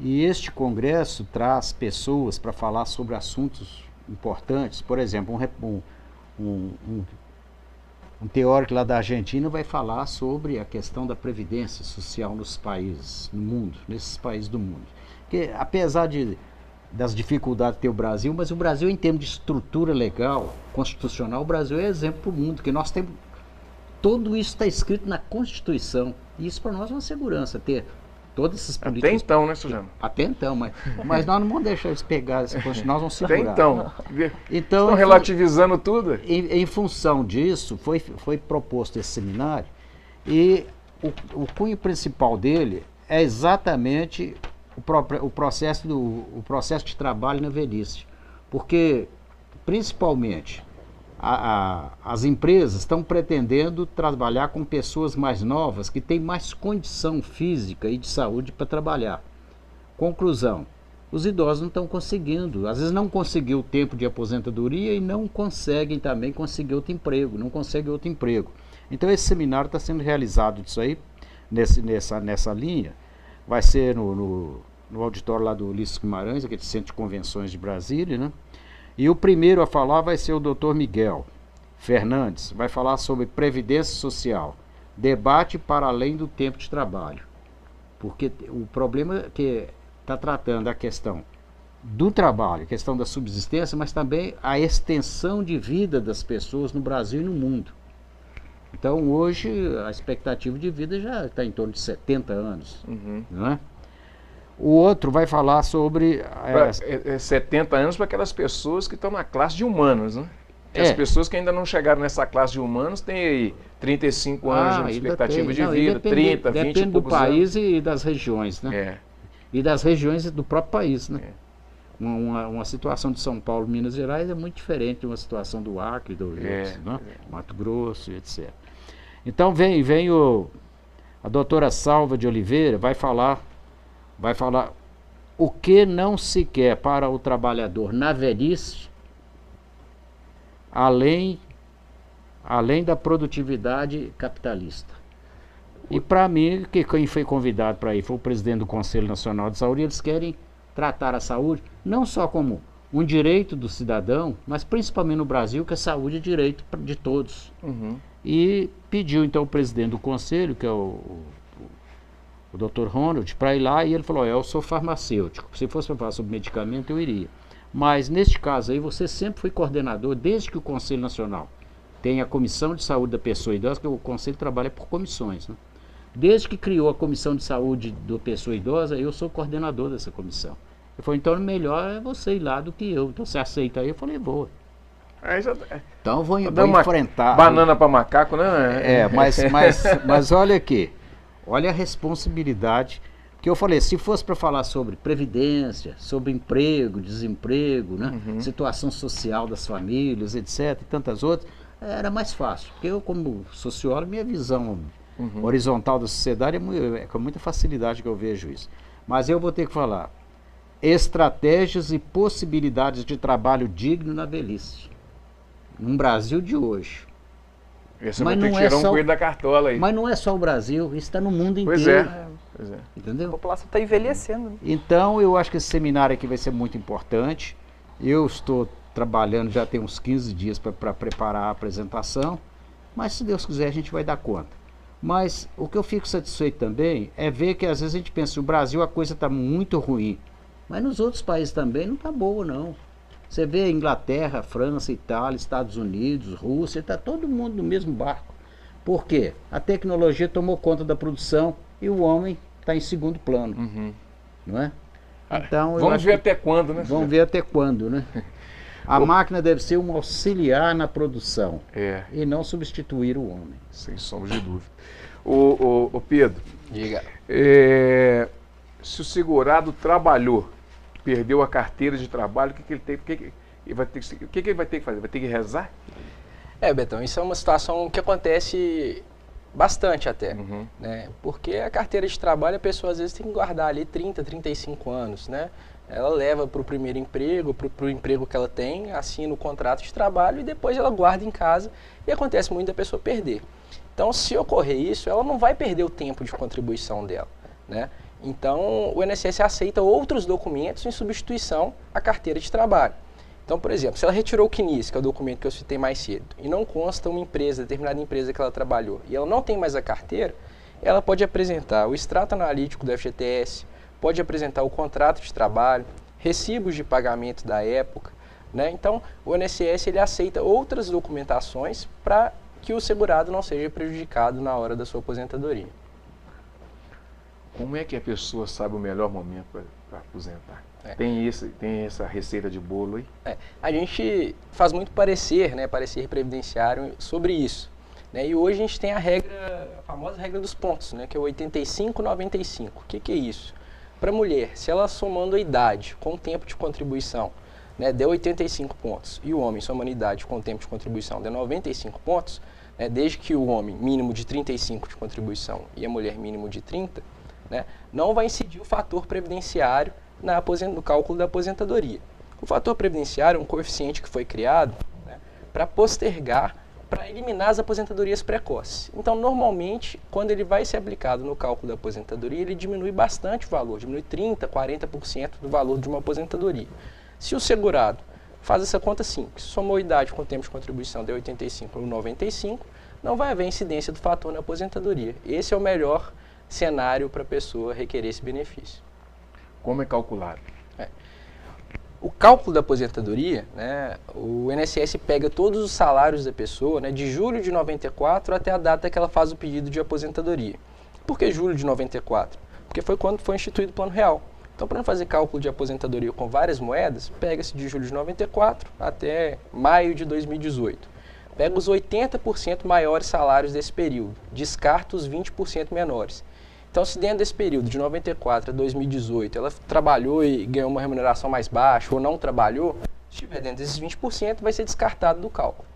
E este congresso traz pessoas para falar sobre assuntos importantes. Por exemplo, um teórico lá da Argentina vai falar sobre a questão da previdência social nos países, no mundo, nesses países do mundo. Porque apesar das dificuldades de ter o Brasil, mas o Brasil, em termos de estrutura legal, constitucional, o Brasil é exemplo para o mundo, que nós temos, tudo isso está escrito na Constituição. E isso para nós é uma segurança, ter todas essas políticas. Até então, né, Sujano? Até então, mas nós não vamos deixar eles pegar essa Constituição, nós vamos segurar. Até então. Então estão relativizando tudo? Em função disso, foi proposto esse seminário, e o cunho principal dele é exatamente o processo de trabalho na velhice. Porque, principalmente, as empresas estão pretendendo trabalhar com pessoas mais novas que têm mais condição física e de saúde para trabalhar. Conclusão, os idosos não estão conseguindo, às vezes não conseguiu o tempo de aposentadoria e não conseguem também conseguir outro emprego, Então esse seminário está sendo realizado disso aí, nessa linha, vai ser no auditório lá do Ulisses Guimarães, aquele Centro de Convenções de Brasília, né? E o primeiro a falar vai ser o Dr. Miguel Fernandes, vai falar sobre Previdência Social, debate para além do tempo de trabalho. Porque o problema é que está tratando a questão do trabalho, a questão da subsistência, mas também a extensão de vida das pessoas no Brasil e no mundo. Então hoje a expectativa de vida já está em torno de 70 anos, não é? O outro vai falar sobre... 70 anos para aquelas pessoas que estão na classe de humanos, né? As pessoas que ainda não chegaram nessa classe de humanos têm aí 35 anos de expectativa de vida, 30, 20 e depende do país e das regiões, né? E das regiões do próprio país, né? Uma situação de São Paulo, Minas Gerais é muito diferente de uma situação do Acre, né? Mato Grosso, etc. Então vem a doutora Salva de Oliveira, vai falar o que não se quer para o trabalhador na velhice, além da produtividade capitalista. E para mim, quem foi convidado para ir foi o presidente do Conselho Nacional de Saúde. Eles querem tratar a saúde não só como um direito do cidadão, mas principalmente no Brasil, que a saúde é direito de todos. E pediu então o presidente do Conselho, que é o Dr. Ronald, para ir lá, e ele falou: eu sou farmacêutico, se fosse para falar sobre medicamento eu iria, mas neste caso aí você sempre foi coordenador, desde que o Conselho Nacional tem a Comissão de Saúde da Pessoa Idosa, que o Conselho trabalha por comissões, né? Desde que criou a Comissão de Saúde da Pessoa Idosa, eu sou coordenador dessa comissão. Ele falou: então melhor é você ir lá do que eu, então você aceita aí? Eu falei: vou. Então eu vou enfrentar. Banana para macaco, né? Mas olha aqui. Olha a responsabilidade, que eu falei, se fosse para falar sobre previdência, sobre emprego, desemprego, né? Situação social das famílias, etc, e tantas outras, era mais fácil. Porque eu, como sociólogo, minha visão horizontal da sociedade é com muita facilidade que eu vejo isso. Mas eu vou ter que falar estratégias e possibilidades de trabalho digno na velhice, no Brasil de hoje. Você vai ter que tirar um coelho da cartola aí. Mas não é só o Brasil, isso está no mundo inteiro. Pois é. Entendeu? A população está envelhecendo. Então, eu acho que esse seminário aqui vai ser muito importante. Eu estou trabalhando, já tem uns 15 dias para preparar a apresentação, mas se Deus quiser a gente vai dar conta. Mas o que eu fico satisfeito também é ver que às vezes a gente pensa, no Brasil a coisa está muito ruim, mas nos outros países também não está boa, não. Você vê Inglaterra, França, Itália, Estados Unidos, Rússia, está todo mundo no mesmo barco. Por quê? A tecnologia tomou conta da produção e o homem está em segundo plano. Não é? Então, vamos ver até quando, né? Vamos ver até quando, né? A máquina deve ser um auxiliar na produção e não substituir o homem. Sem sombra de dúvida. Ô Pedro, diga. Se o segurado trabalhou, perdeu a carteira de trabalho, o que ele vai ter que fazer? Vai ter que rezar? Betão, isso é uma situação que acontece bastante até, né? Porque a carteira de trabalho, a pessoa às vezes tem que guardar ali 30, 35 anos, né? Ela leva para o primeiro emprego, para o emprego que ela tem, assina o contrato de trabalho e depois ela guarda em casa e acontece muito da pessoa perder. Então, se ocorrer isso, ela não vai perder o tempo de contribuição dela, né? Então, o INSS aceita outros documentos em substituição à carteira de trabalho. Então, por exemplo, se ela retirou o CNIS, que é o documento que eu citei mais cedo, e não consta uma empresa, determinada empresa que ela trabalhou, e ela não tem mais a carteira, ela pode apresentar o extrato analítico do FGTS, pode apresentar o contrato de trabalho, recibos de pagamento da época, né? Então, o INSS ele aceita outras documentações para que o segurado não seja prejudicado na hora da sua aposentadoria. Como é que a pessoa sabe o melhor momento para aposentar? Tem essa receita de bolo aí? A gente faz muito parecer, né, parecer previdenciário sobre isso, né? E hoje a gente tem a famosa regra dos pontos, né, que é o 85-95. O que é isso? Para a mulher, se ela somando a idade com o tempo de contribuição, né, deu 85 pontos, e o homem somando a idade com o tempo de contribuição deu 95 pontos, né, desde que o homem mínimo de 35 de contribuição e a mulher mínimo de 30, né, não vai incidir o fator previdenciário no cálculo da aposentadoria. O fator previdenciário é um coeficiente que foi criado, né, para postergar, para eliminar as aposentadorias precoces. Então, normalmente, quando ele vai ser aplicado no cálculo da aposentadoria, ele diminui bastante o valor, diminui 30%, 40% do valor de uma aposentadoria. Se o segurado faz essa conta simples, somou a idade com o tempo de contribuição de 85 ou 95, não vai haver incidência do fator na aposentadoria. Esse é o melhor cenário para a pessoa requerer esse benefício. Como é calculado? O cálculo da aposentadoria, né, o INSS pega todos os salários da pessoa, né, de julho de 94 até a data que ela faz o pedido de aposentadoria. Por que julho de 94? Porque foi quando foi instituído o Plano Real. Então, para não fazer cálculo de aposentadoria com várias moedas, pega-se de julho de 94 até maio de 2018. Pega os 80% maiores salários desse período, descarta os 20% menores. Então, se dentro desse período, de 94 a 2018, ela trabalhou e ganhou uma remuneração mais baixa ou não trabalhou, se estiver dentro desses 20%, vai ser descartado do cálculo.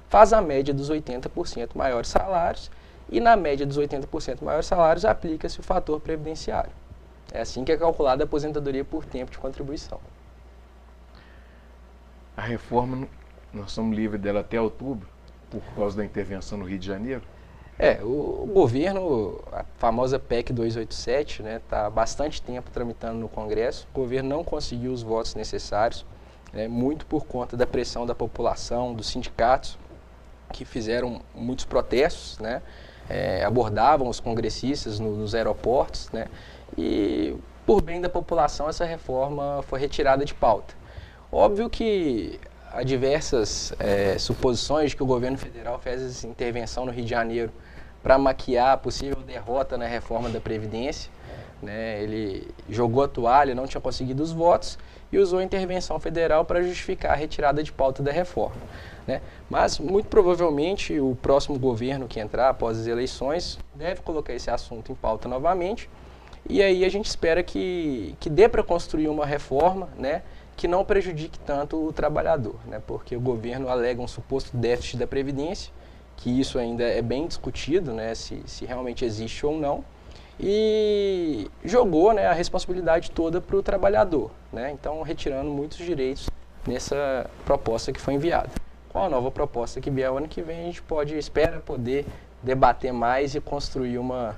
Faz a média dos 80% maiores salários e na média dos 80% maiores salários aplica-se o fator previdenciário. É assim que é calculada a aposentadoria por tempo de contribuição. A reforma, nós somos livres dela até outubro, por causa da intervenção no Rio de Janeiro? O governo, a famosa PEC 287, né, está há bastante tempo tramitando no Congresso. O governo não conseguiu os votos necessários, né, muito por conta da pressão da população, dos sindicatos, que fizeram muitos protestos, né, abordavam os congressistas nos aeroportos, né, e por bem da população essa reforma foi retirada de pauta. Óbvio que há diversas suposições de que o governo federal fez essa intervenção no Rio de Janeiro para maquiar a possível derrota na reforma da Previdência, né? Ele jogou a toalha, não tinha conseguido os votos e usou a intervenção federal para justificar a retirada de pauta da reforma, né? Mas, muito provavelmente, o próximo governo que entrar após as eleições deve colocar esse assunto em pauta novamente e aí a gente espera que dê para construir uma reforma, né, que não prejudique tanto o trabalhador, né, porque o governo alega um suposto déficit da Previdência, que isso ainda é bem discutido, né, se realmente existe ou não, e jogou, né, a responsabilidade toda para o trabalhador, né, então retirando muitos direitos nessa proposta que foi enviada. Com a nova proposta que vier o ano que vem, a gente espera poder debater mais e construir uma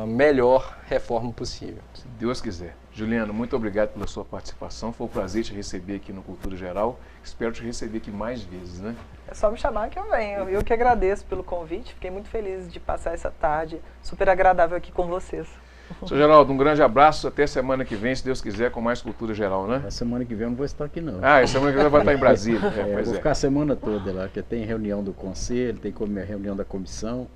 melhor reforma possível. Se Deus quiser. Juliano, muito obrigado pela sua participação. Foi um prazer te receber aqui no Cultura Geral. Espero te receber aqui mais vezes, né? É só me chamar que eu venho. Eu que agradeço pelo convite. Fiquei muito feliz de passar essa tarde super agradável aqui com vocês. Sr. Geraldo, um grande abraço. Até semana que vem, se Deus quiser, com mais Cultura Geral, né? A semana que vem eu não vou estar aqui, não. Semana que vem vai estar em Brasília. Vou ficar a semana toda lá, porque tem reunião do conselho, tem reunião da comissão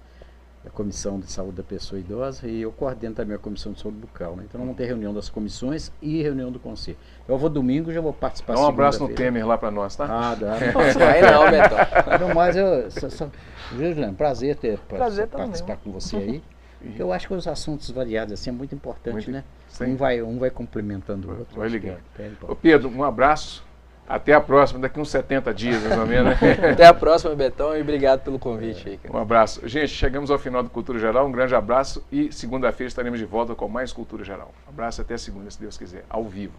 de saúde da pessoa idosa, e eu coordeno também a comissão de saúde bucal, né? Então vamos ter reunião das comissões e reunião do conselho. Eu vou domingo, já vou participar. Dá um abraço no Temer lá para nós, tá? Dá. Vai não, Betão. Não, mas Juliano, prazer participar com você aí. Eu acho que os assuntos variados assim é muito importante, né? Um vai complementando o outro. Vai ligando. Ô Pedro, um abraço. Até a próxima, daqui uns 70 dias, mais ou menos. Até a próxima, Betão, e obrigado pelo convite aí, cara. Um abraço. Gente, chegamos ao final do Cultura Geral, um grande abraço e segunda-feira estaremos de volta com mais Cultura Geral. Um abraço até segunda, se Deus quiser, ao vivo.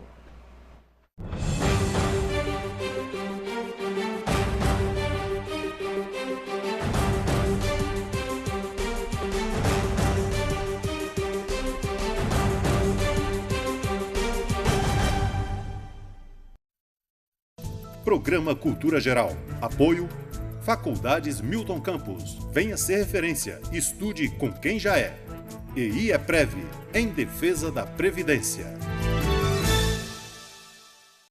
Programa Cultura Geral. Apoio Faculdades Milton Campos. Venha ser referência. Estude com quem já é. EI é Prev, em defesa da Previdência.